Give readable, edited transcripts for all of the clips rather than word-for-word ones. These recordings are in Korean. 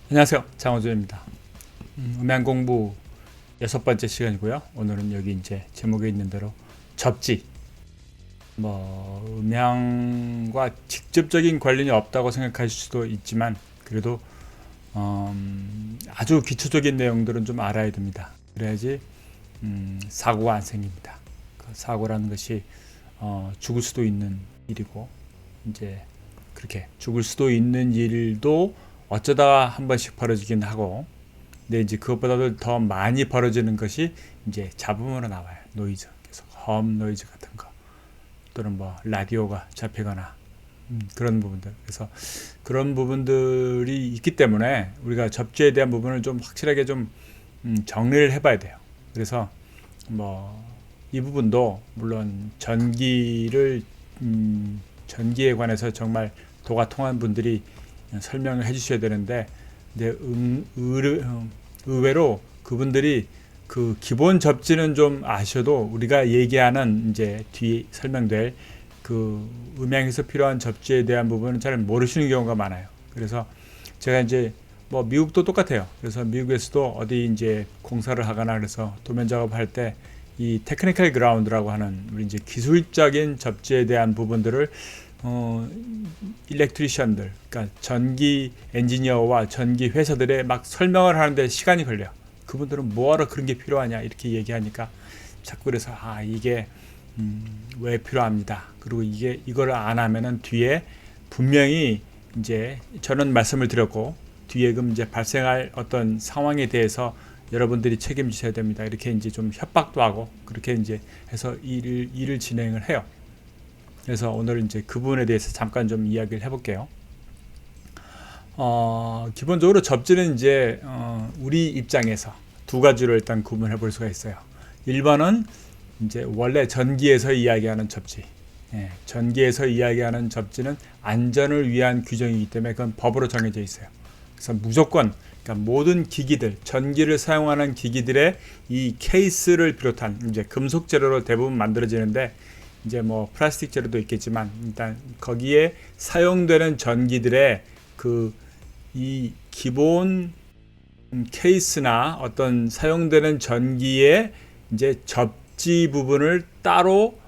안녕하세요. 장호준입니다. 음향 공부 6번째 시간이고요. 오늘은 여기 이제 제목에 있는 대로 접지. 음향과 직접적인 관련이 없다고 생각하실 수도 있지만 그래도 아주 기초적인 내용들은 좀 알아야 됩니다. 그래야지 사고가 안 생깁니다. 그 사고라는 것이 죽을 수도 있는 일이고 이제 그렇게 죽을 수도 있는 일도 어쩌다가 한 번씩 벌어지긴 하고, 근데 이제 그것보다도 더 많이 벌어지는 것이 이제 잡음으로 나와요. 노이즈. 그래서 험 노이즈 같은 거 또는 뭐 라디오가 잡히거나 그런 부분들. 그래서 그런 부분들이 있기 때문에 우리가 접지에 대한 부분을 좀 확실하게 좀 정리를 해봐야 돼요. 그래서 뭐 이 부분도 물론 전기에 관해서 정말 도가 통한 분들이 설명을 해주셔야 되는데, 근데 의외로 그분들이 그 기본 접지는 좀 아셔도 우리가 얘기하는 이제 뒤 설명될 그 음향에서 필요한 접지에 대한 부분은 잘 모르시는 경우가 많아요. 그래서 제가 이제 뭐 미국도 똑같아요. 그래서 미국에서도 어디 이제 공사를 하거나 그래서 도면 작업할 때 이 테크니컬 그라운드라고 하는 우리 이제 기술적인 접지에 대한 부분들을 일렉트리션들, 그러니까 전기 엔지니어와 전기 회사들의 막 설명을 하는데 시간이 걸려요. 그분들은 뭐하러 그런 게 필요하냐 이렇게 얘기하니까 자꾸 그래서 이게 왜 필요합니다. 그리고 이걸 안 하면은 뒤에 분명히 이제 저는 말씀을 드렸고 뒤에 그 이제 발생할 어떤 상황에 대해서 여러분들이 책임지셔야 됩니다. 이렇게 이제 좀 협박도 하고 그렇게 이제 해서 일을 진행을 해요. 그래서 오늘 이제 그 부분에 대해서 잠깐 좀 이야기를 해볼게요. 기본적으로 접지는 이제 우리 입장에서 두 가지로 일단 구분해 볼 수가 있어요. 1번은 이제 원래 전기에서 이야기하는 접지. 전기에서 이야기하는 접지는 안전을 위한 규정이기 때문에 그건 법으로 정해져 있어요. 그래서 무조건 그러니까 모든 기기들, 전기를 사용하는 기기들의 이 케이스를 비롯한 이제 금속 재료로 대부분 만들어지는데 이제 뭐 플라스틱 재료도 있겠지만 일단 거기에 사용되는 전기들의 그 이 기본 케이스나 어떤 사용되는 전기의 이제 접지 부분을 따로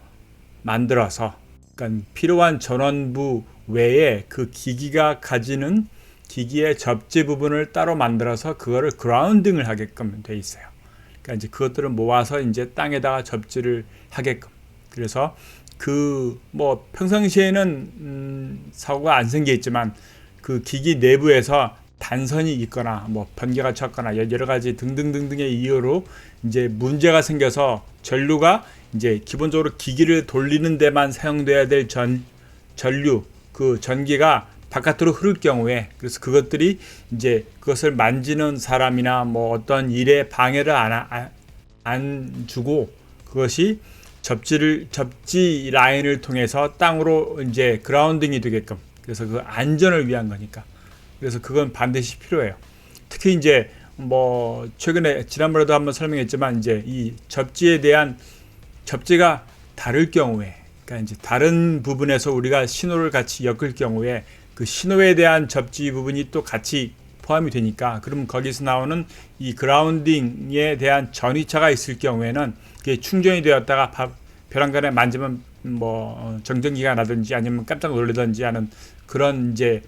만들어서 그러니까 필요한 전원부 외에 그 기기가 가지는 기기의 접지 부분을 따로 만들어서 그거를 그라운딩을 하게끔 돼 있어요. 그러니까 이제 그것들을 모아서 이제 땅에다가 접지를 하게끔. 그래서 그 뭐 평상시에는 사고가 안 생기겠지만 그 기기 내부에서 단선이 있거나 뭐 번개가 쳤거나 여러 가지 등등등등의 이유로 이제 문제가 생겨서 전류가 이제 기본적으로 기기를 돌리는 데만 사용돼야 될 전류 그 전기가 바깥으로 흐를 경우에 그래서 그것들이 이제 그것을 만지는 사람이나 뭐 어떤 일에 방해를 안 주고 그것이 접지 라인을 통해서 땅으로 이제 그라운딩이 되게끔 그래서 그 안전을 위한 거니까 그래서 그건 반드시 필요해요. 특히 이제 뭐 최근에 지난번에도 한번 설명했지만 이제 이 접지에 대한 접지가 다를 경우에 그러니까 이제 다른 부분에서 우리가 신호를 같이 엮을 경우에 그 신호에 대한 접지 부분이 또 같이 포함이 되니까 그럼 거기서 나오는 이 그라운딩에 대한 전위차가 있을 경우에는 그게 충전이 되었다가 벼랑간에 만지면 뭐 정전기가 나든지 아니면 깜짝 놀라든지 하는 그런 이제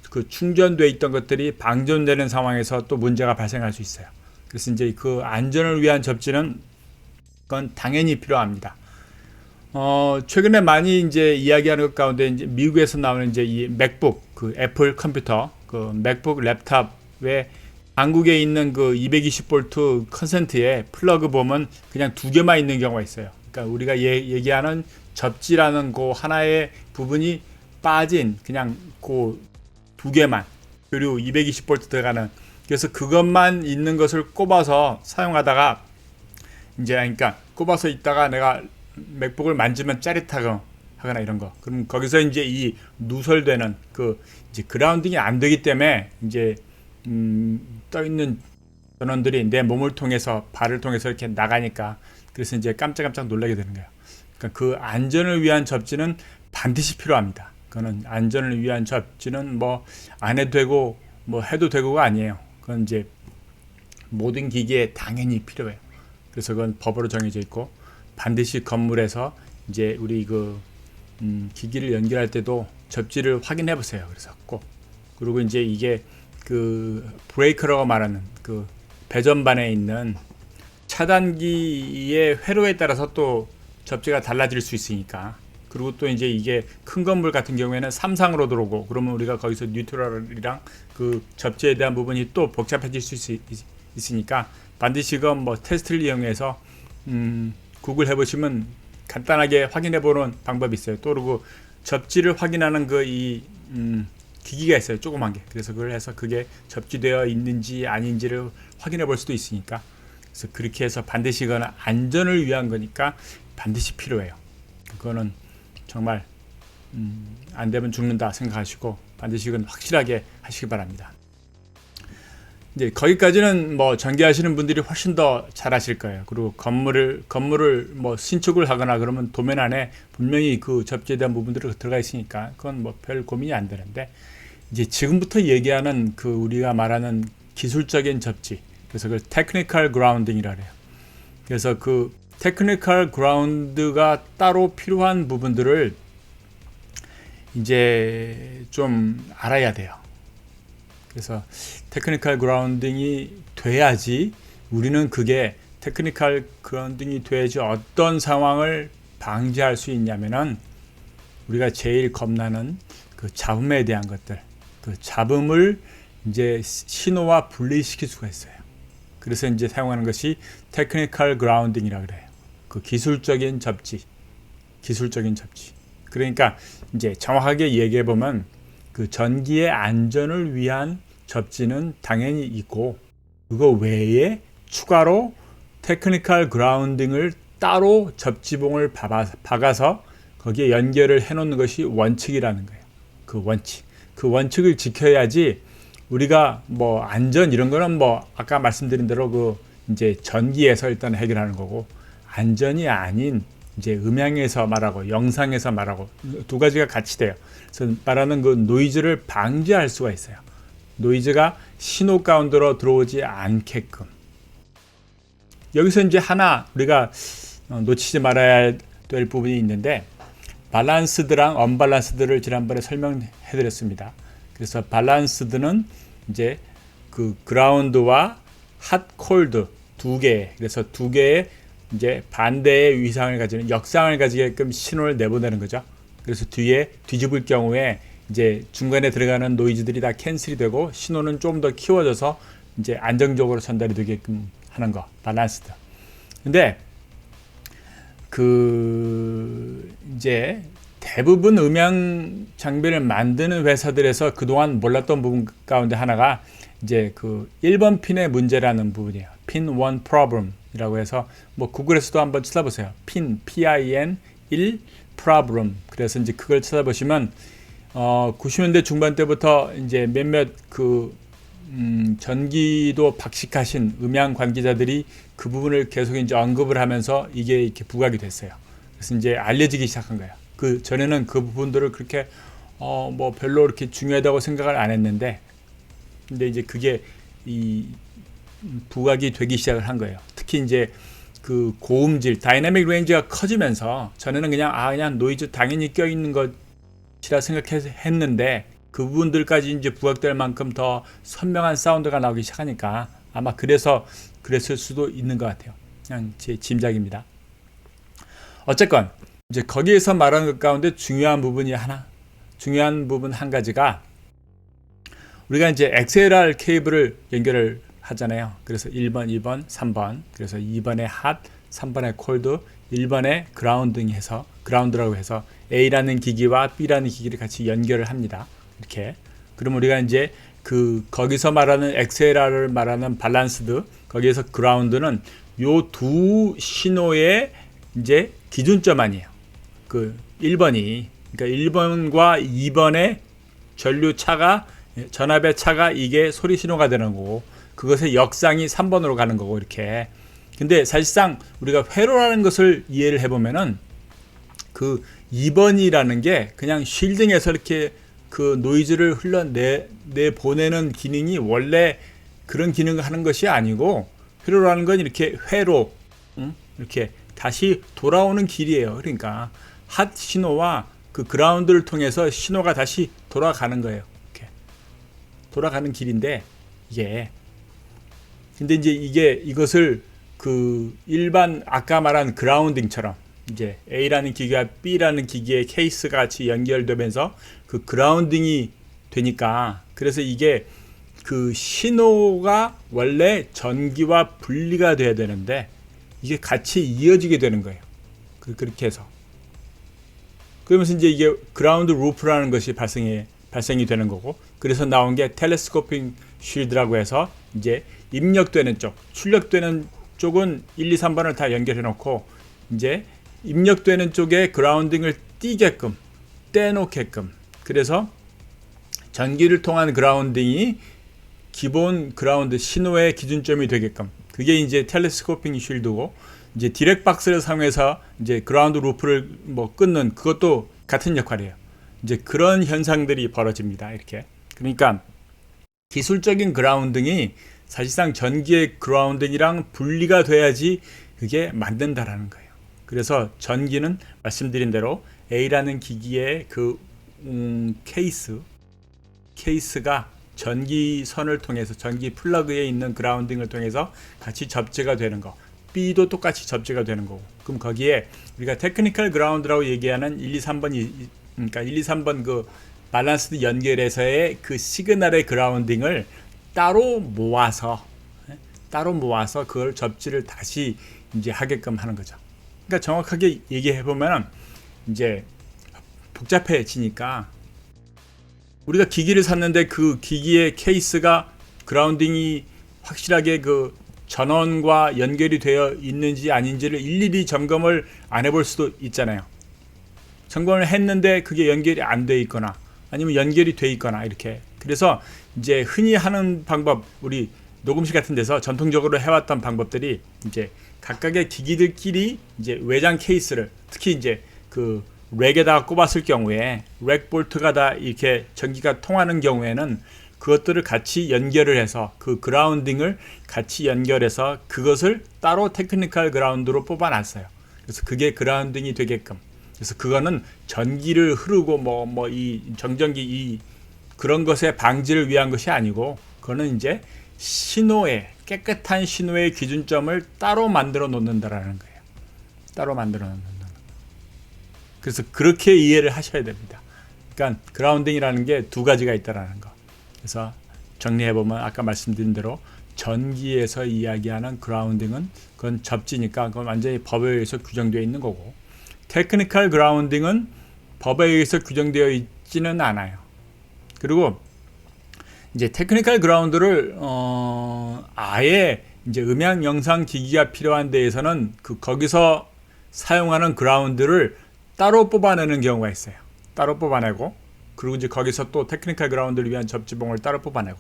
그 충전돼 있던 것들이 방전되는 상황에서 또 문제가 발생할 수 있어요. 그래서 이제 그 안전을 위한 접지는 그건 당연히 필요합니다. 최근에 많이 이제 이야기하는 것 가운데 이제 미국에서 나오는 이제 이 맥북, 그 애플 컴퓨터, 그 맥북 랩탑에 한국에 있는 그 220V 컨센트에 플러그 보면 그냥 두 개만 있는 경우가 있어요. 그러니까 우리가 얘기하는 접지라는 그 하나의 부분이 빠진 그냥 그 두 개만 그리고 220V 들어가는 그래서 그것만 있는 것을 꼽아서 사용하다가 이제 그러니까 꼽아서 있다가 내가 맥북을 만지면 짜릿하거나 하거나 이런 거. 그럼 거기서 이제 이 누설되는 그 이제 그라운딩이 안 되기 때문에 이제 떠 있는 전원들이 내 몸을 통해서 발을 통해서 이렇게 나가니까 그래서 이제 깜짝깜짝 놀라게 되는 거예요. 그러니까 그 안전을 위한 접지는 반드시 필요합니다. 그거는 안전을 위한 접지는 뭐 안 해도 되고 뭐 해도 되고가 아니에요. 그건 이제 모든 기기에 당연히 필요해요. 그래서 그건 법으로 정해져 있고 반드시 건물에서 이제 우리 기기를 연결할 때도 접지를 확인해 보세요. 그래서 꼭. 그리고 이제 이게 그 브레이커라고 말하는 그 배전반에 있는 차단기의 회로에 따라서 또 접지가 달라질 수 있으니까. 그리고 또 이제 이게 큰 건물 같은 경우에는 3상으로 들어오고 그러면 우리가 거기서 뉴트럴이랑 그 접지에 대한 부분이 또 복잡해질 수 있으니까 반드시 그건 뭐 테스트를 이용해서 구글 해보시면 간단하게 확인해 보는 방법이 있어요. 또 그리고 접지를 확인하는 기기가 있어요. 조그만 게. 그래서 그걸 해서 그게 접지되어 있는지 아닌지를 확인해 볼 수도 있으니까. 그래서 그렇게 해서 반드시 그거는 안전을 위한 거니까 반드시 필요해요. 그거는 정말 안 되면 죽는다 생각하시고 반드시 그건 확실하게 하시기 바랍니다. 이제 거기까지는 뭐 전기하시는 분들이 훨씬 더 잘하실 거예요. 그리고 건물을 뭐 신축을 하거나 그러면 도면 안에 분명히 그 접지에 대한 부분들이 들어가 있으니까 그건 뭐 별 고민이 안 되는데 이제 지금부터 얘기하는 그 우리가 말하는 기술적인 접지, 그래서 그걸 테크니컬 그라운딩이라 그래요. 그래서 그 테크니컬 그라운드가 따로 필요한 부분들을 이제 좀 알아야 돼요. 그래서 테크니컬 그라운딩이 돼야지 우리는 그게 테크니컬 그라운딩이 돼야지 어떤 상황을 방지할 수 있냐면은 우리가 제일 겁나는 그 잡음에 대한 것들, 그 잡음을 이제 신호와 분리시킬 수가 있어요. 그래서 이제 사용하는 것이 테크니컬 그라운딩이라 그래요. 그 기술적인 접지. 그러니까 이제 정확하게 얘기해 보면 그 전기의 안전을 위한 접지는 당연히 있고 그거 외에 추가로 테크니컬 그라운딩을 따로 접지봉을 박아서 거기에 연결을 해 놓는 것이 원칙이라는 거예요. 그 원칙을 지켜야지 우리가 뭐 안전 이런 거는 뭐 아까 말씀드린 대로 그 이제 전기에서 일단 해결하는 거고 안전이 아닌 이제 음향에서 말하고 영상에서 말하고 두 가지가 같이 돼요. 그래서 말하는 그 노이즈를 방지할 수가 있어요. 노이즈가 신호 가운데로 들어오지 않게끔. 여기서 이제 하나 우리가 놓치지 말아야 될 부분이 있는데 밸런스드랑 언밸런스드를 지난번에 설명해 드렸습니다. 그래서 밸런스드는 이제 그 그라운드와 핫 콜드 두 개, 그래서 두 개의 이제 반대의 위상을 가지는 역상을 가지게끔 신호를 내보내는 거죠. 그래서 뒤에 뒤집을 경우에 이제 중간에 들어가는 노이즈들이 다 캔슬이 되고 신호는 좀 더 키워져서 이제 안정적으로 전달이 되게끔 하는 거, 밸런스드. 근데 그 이제 대부분 음향 장비를 만드는 회사들에서 그동안 몰랐던 부분 가운데 하나가 이제 그 1번 핀의 문제라는 부분이에요. 핀 1 problem이라고 해서 뭐 구글에서도 한번 찾아보세요. 핀 PIN 1 problem. 그래서 이제 그걸 찾아보시면 90년대 중반 때부터 이제 몇몇 그 전기도 박식하신 음향 관계자들이 그 부분을 계속 이제 언급을 하면서 이게 이렇게 부각이 됐어요. 그래서 이제 알려지기 시작한 거예요. 그 전에는 그 부분들을 그렇게 뭐 별로 이렇게 중요하다고 생각을 안 했는데, 근데 이제 그게 이 부각이 되기 시작을 한 거예요. 특히 이제 그 고음질, 다이내믹 레인지가 커지면서 전에는 그냥 노이즈 당연히 껴있는 것이라 생각했는데 그 부분들까지 이제 부각될 만큼 더 선명한 사운드가 나오기 시작하니까 아마 그랬을 수도 있는 것 같아요. 그냥 제 짐작입니다. 어쨌건 이제 거기에서 말하는 것 가운데 중요한 부분 한 가지가 우리가 이제 XLR 케이블을 연결을 하잖아요. 그래서 1번, 2번, 3번. 그래서 2번에 핫, 3번에 콜드, 1번에 그라운드라고 해서 A라는 기기와 B라는 기기를 같이 연결을 합니다. 이렇게. 그럼 우리가 이제 거기서 말하는 XLR을 말하는 밸런스드, 거기에서 그라운드는 요 두 신호의 이제 기준점 아니에요. 그 1번이, 그러니까 1번과 2번의 전압의 차가 이게 소리 신호가 되는 거고, 그것의 역상이 3번으로 가는 거고, 이렇게. 근데 사실상 우리가 회로라는 것을 이해를 해보면은 그 2번이라는 게 그냥 쉴딩에서 이렇게 그 노이즈를 내 보내는 기능이 원래 그런 기능을 하는 것이 아니고, 회로라는 건 이렇게 회로, 이렇게 다시 돌아오는 길이에요. 그러니까 핫 신호와 그 그라운드를 통해서 신호가 다시 돌아가는 거예요. 이렇게 돌아가는 길인데, 이게 근데 이제 이것을 그 일반 아까 말한 그라운딩처럼 이제 A라는 기기와 B라는 기기의 케이스가 같이 연결되면서 그 그라운딩이 되니까, 그래서 이게 그 신호가 원래 전기와 분리가 돼야 되는데 이게 같이 이어지게 되는 거예요. 그렇게 해서 그러면서 이제 이게 그라운드 루프라는 것이 발생이 되는 거고, 그래서 나온 게 텔레스코핑 쉴드라고 해서 이제 입력되는 쪽, 출력되는 쪽은 1, 2, 3번을 다 연결해 놓고 이제 입력되는 쪽에 그라운딩을 떼놓게끔, 그래서 전기를 통한 그라운딩이 기본 그라운드 신호의 기준점이 되게끔, 그게 이제 텔레스코핑 쉴드고, 이제 디렉 박스를 사용해서 이제 그라운드 루프를 뭐 끊는, 그것도 같은 역할이에요. 이제 그런 현상들이 벌어집니다. 이렇게. 그러니까 기술적인 그라운딩이 사실상 전기의 그라운딩이랑 분리가 돼야지 그게 맞는다라는 거예요. 그래서 전기는 말씀드린 대로 A라는 기기의 그 케이스가 전기선을 통해서, 전기 플러그에 있는 그라운딩을 통해서 같이 접지가 되는 거, B도 똑같이 접지가 되는 거고, 그럼 거기에 우리가 테크니컬 그라운드라고 얘기하는 1, 2, 3번이, 그러니까 1, 2, 3번 그 밸런스드 연결에서의 그 시그널의 그라운딩을 따로 모아서 그걸 접지를 다시 이제 하게끔 하는 거죠. 그러니까 정확하게 얘기해 보면 이제 복잡해지니까, 우리가 기기를 샀는데 그 기기의 케이스가 그라운딩이 확실하게 그 전원과 연결이 되어 있는지 아닌지를 일일이 점검을 안 해볼 수도 있잖아요. 점검을 했는데 그게 연결이 안 돼 있거나 아니면 연결이 돼 있거나 이렇게. 그래서 이제 흔히 하는 방법, 우리 녹음실 같은 데서 전통적으로 해왔던 방법들이 이제 각각의 기기들끼리 이제 외장 케이스를, 특히 이제 그 렉에다가 꼽았을 경우에 렉 볼트가 다 이렇게 전기가 통하는 경우에는 그것들을 같이 연결을 해서 그 그라운딩을 같이 연결해서 그것을 따로 테크니컬 그라운드로 뽑아놨어요. 그래서 그게 그라운딩이 되게끔. 그래서 그거는 전기를 흐르고 뭐 이 정전기 이 그런 것의 방지를 위한 것이 아니고, 그거는 이제 신호의, 깨끗한 신호의 기준점을 따로 만들어 놓는다라는 거예요. 따로 만들어 놓는다. 그래서 그렇게 이해를 하셔야 됩니다. 그러니까 그라운딩이라는 게 두 가지가 있다라는 거. 그래서 정리해 보면 아까 말씀드린 대로 전기에서 이야기하는 그라운딩은 그건 접지니까 그건 완전히 법에 의해서 규정되어 있는 거고, 테크니컬 그라운딩은 법에 의해서 규정되어 있지는 않아요. 그리고 이제 테크니컬 그라운드를 아예 이제 음향 영상 기기가 필요한 데에서는 거기서 사용하는 그라운드를 따로 뽑아내는 경우가 있어요. 따로 뽑아내고, 그리고 이제 거기서 또 테크니컬 그라운드를 위한 접지봉을 따로 뽑아내고,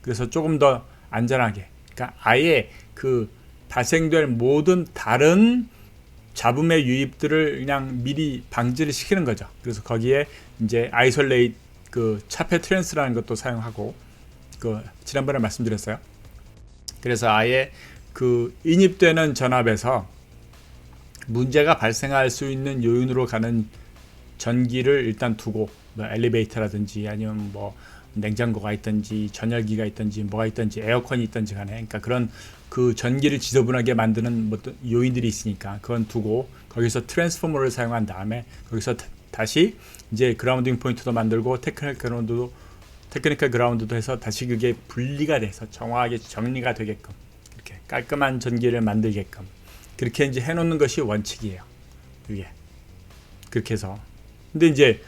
그래서 조금 더 안전하게, 그러니까 아예 그 발생될 모든 다른 잡음의 유입들을 그냥 미리 방지를 시키는 거죠. 그래서 거기에 이제 아이솔레이트 그 차페 트랜스라는 것도 사용하고, 그 지난번에 말씀드렸어요. 그래서 아예 그 인입되는 전압에서 문제가 발생할 수 있는 요인으로 가는 전기를 일단 두고, 뭐 엘리베이터라든지 아니면 뭐 냉장고가 있든지 전열기가 있든지 뭐가 있든지 에어컨이 있든지 간에, 그러니까 그런 그 전기를 지저분하게 만드는 어떤 요인들이 있으니까 그건 두고, 거기서 트랜스포머를 사용한 다음에 거기서 다시 이제 그라운딩 포인트도 만들고 테크니컬 그라운드도 해서 다시 그게 분리가 돼서 정확하게 정리가 되게끔, 이렇게 깔끔한 전기를 만들게끔 그렇게 이제 해놓는 것이 원칙이에요. 그게 그렇게 해서. 근데 이제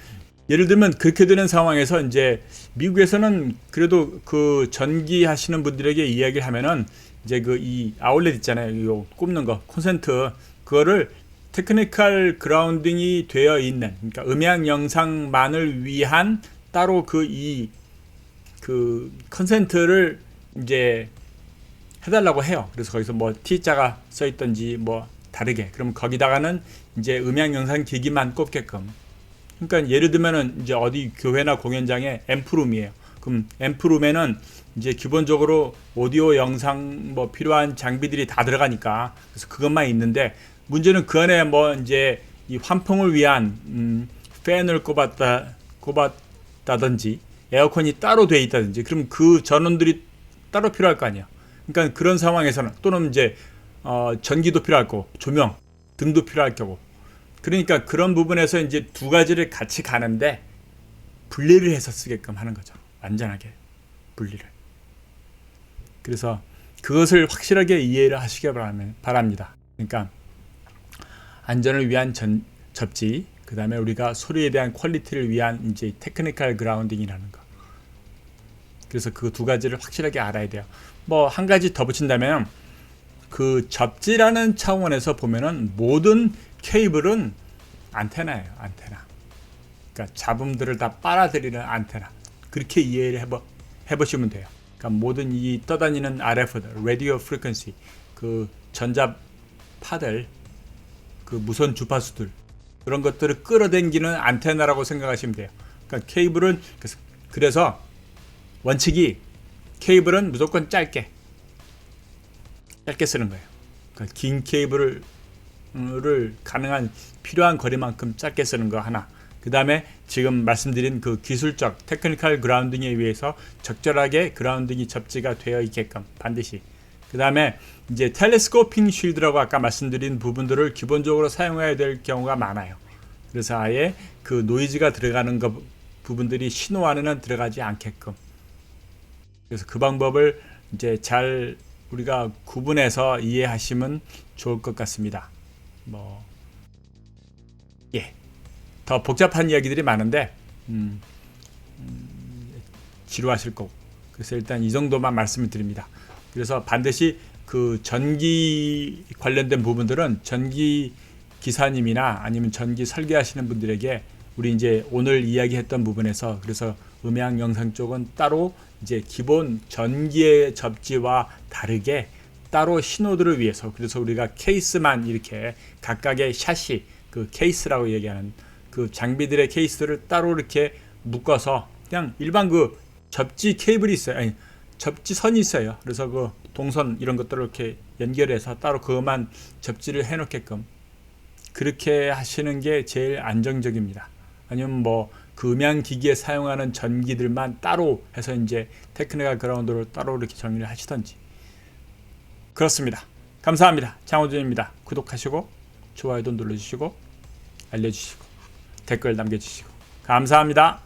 예를 들면 그렇게 되는 상황에서 이제 미국에서는 그래도 그 전기 하시는 분들에게 이야기를 하면은 이제 그 이 아울렛 있잖아요. 이거 꼽는 거 콘센트, 그거를 테크니컬 그라운딩이 되어 있는, 그러니까 음향 영상만을 위한 따로 그 컨센트를 이제 해달라고 해요. 그래서 거기서 뭐 T자가 써 있든지 뭐 다르게, 그럼 거기다가는 이제 음향 영상 기기만 꼽게끔 그러니까 예를 들면은 이제 어디 교회나 공연장에 앰프룸이에요. 그럼 앰프룸에는 이제 기본적으로 오디오, 영상 뭐 필요한 장비들이 다 들어가니까 그래서 그것만 있는데 문제는 그 안에 뭐 이제 이 환풍을 위한 팬을 꼽았다든지 에어컨이 따로 돼 있다든지 그럼 그 전원들이 따로 필요할 거 아니야. 그러니까 그런 상황에서는 또는 이제 전기도 필요할 거고 조명 등도 필요할 거고 그러니까 그런 부분에서 이제 두 가지를 같이 가는데 분리를 해서 쓰게끔 하는 거죠. 완전하게 분리를. 그래서 그것을 확실하게 이해를 하시기 바랍니다. 그러니까 안전을 위한 접지, 그 다음에 우리가 소리에 대한 퀄리티를 위한 이제 테크니컬 그라운딩이라는 거. 그래서 그 두 가지를 확실하게 알아야 돼요. 뭐 한 가지 더 붙인다면 그 접지라는 차원에서 보면은 모든 케이블은 안테나예요. 안테나. 그러니까 잡음들을 다 빨아들이는 안테나. 그렇게 이해를 해보시면 돼요. 그러니까 모든 이 떠다니는 RF들, Radio Frequency, 그 전자파들, 그 무선 주파수들 그런 것들을 끌어당기는 안테나라고 생각하시면 돼요. 그러니까 케이블은 그래서 원칙이 케이블은 무조건 짧게 쓰는 거예요. 그러니까 긴 케이블을 가능한 필요한 거리만큼 짧게 쓰는 거 하나. 그 다음에 지금 말씀드린 그 기술적 테크니컬 그라운딩에 의해서 적절하게 그라운딩이 접지가 되어 있게끔 반드시. 그 다음에 이제 텔레스코핑 쉴드라고 아까 말씀드린 부분들을 기본적으로 사용해야 될 경우가 많아요. 그래서 아예 그 노이즈가 들어가는 부분들이 신호 안에는 들어가지 않게끔. 그래서 그 방법을 이제 잘 우리가 구분해서 이해하시면 좋을 것 같습니다. 더 복잡한 이야기들이 많은데 지루하실 거고. 그래서 일단 이 정도만 말씀을 드립니다. 그래서 반드시 그 전기 관련된 부분들은 전기 기사님이나 아니면 전기 설계하시는 분들에게 우리 이제 오늘 이야기했던 부분에서 그래서 음향 영상 쪽은 따로 이제 기본 전기의 접지와 다르게 따로 신호들을 위해서 그래서 우리가 케이스만 이렇게 각각의 샷이 그 케이스라고 얘기하는 그 장비들의 케이스를 따로 이렇게 묶어서 그냥 일반 그 접지 케이블이 있어요. 아니, 접지 선이 있어요. 그래서 그 동선 이런 것들을 이렇게 연결해서 따로 그것만 접지를 해놓게끔 그렇게 하시는 게 제일 안정적입니다. 아니면 뭐 그 음향 기기에 사용하는 전기들만 따로 해서 이제 테크니컬 그라운드로 따로 이렇게 정리를 하시던지. 그렇습니다. 감사합니다. 장호준입니다. 구독하시고 좋아요도 눌러주시고 알려주시고 댓글 남겨주시고 감사합니다.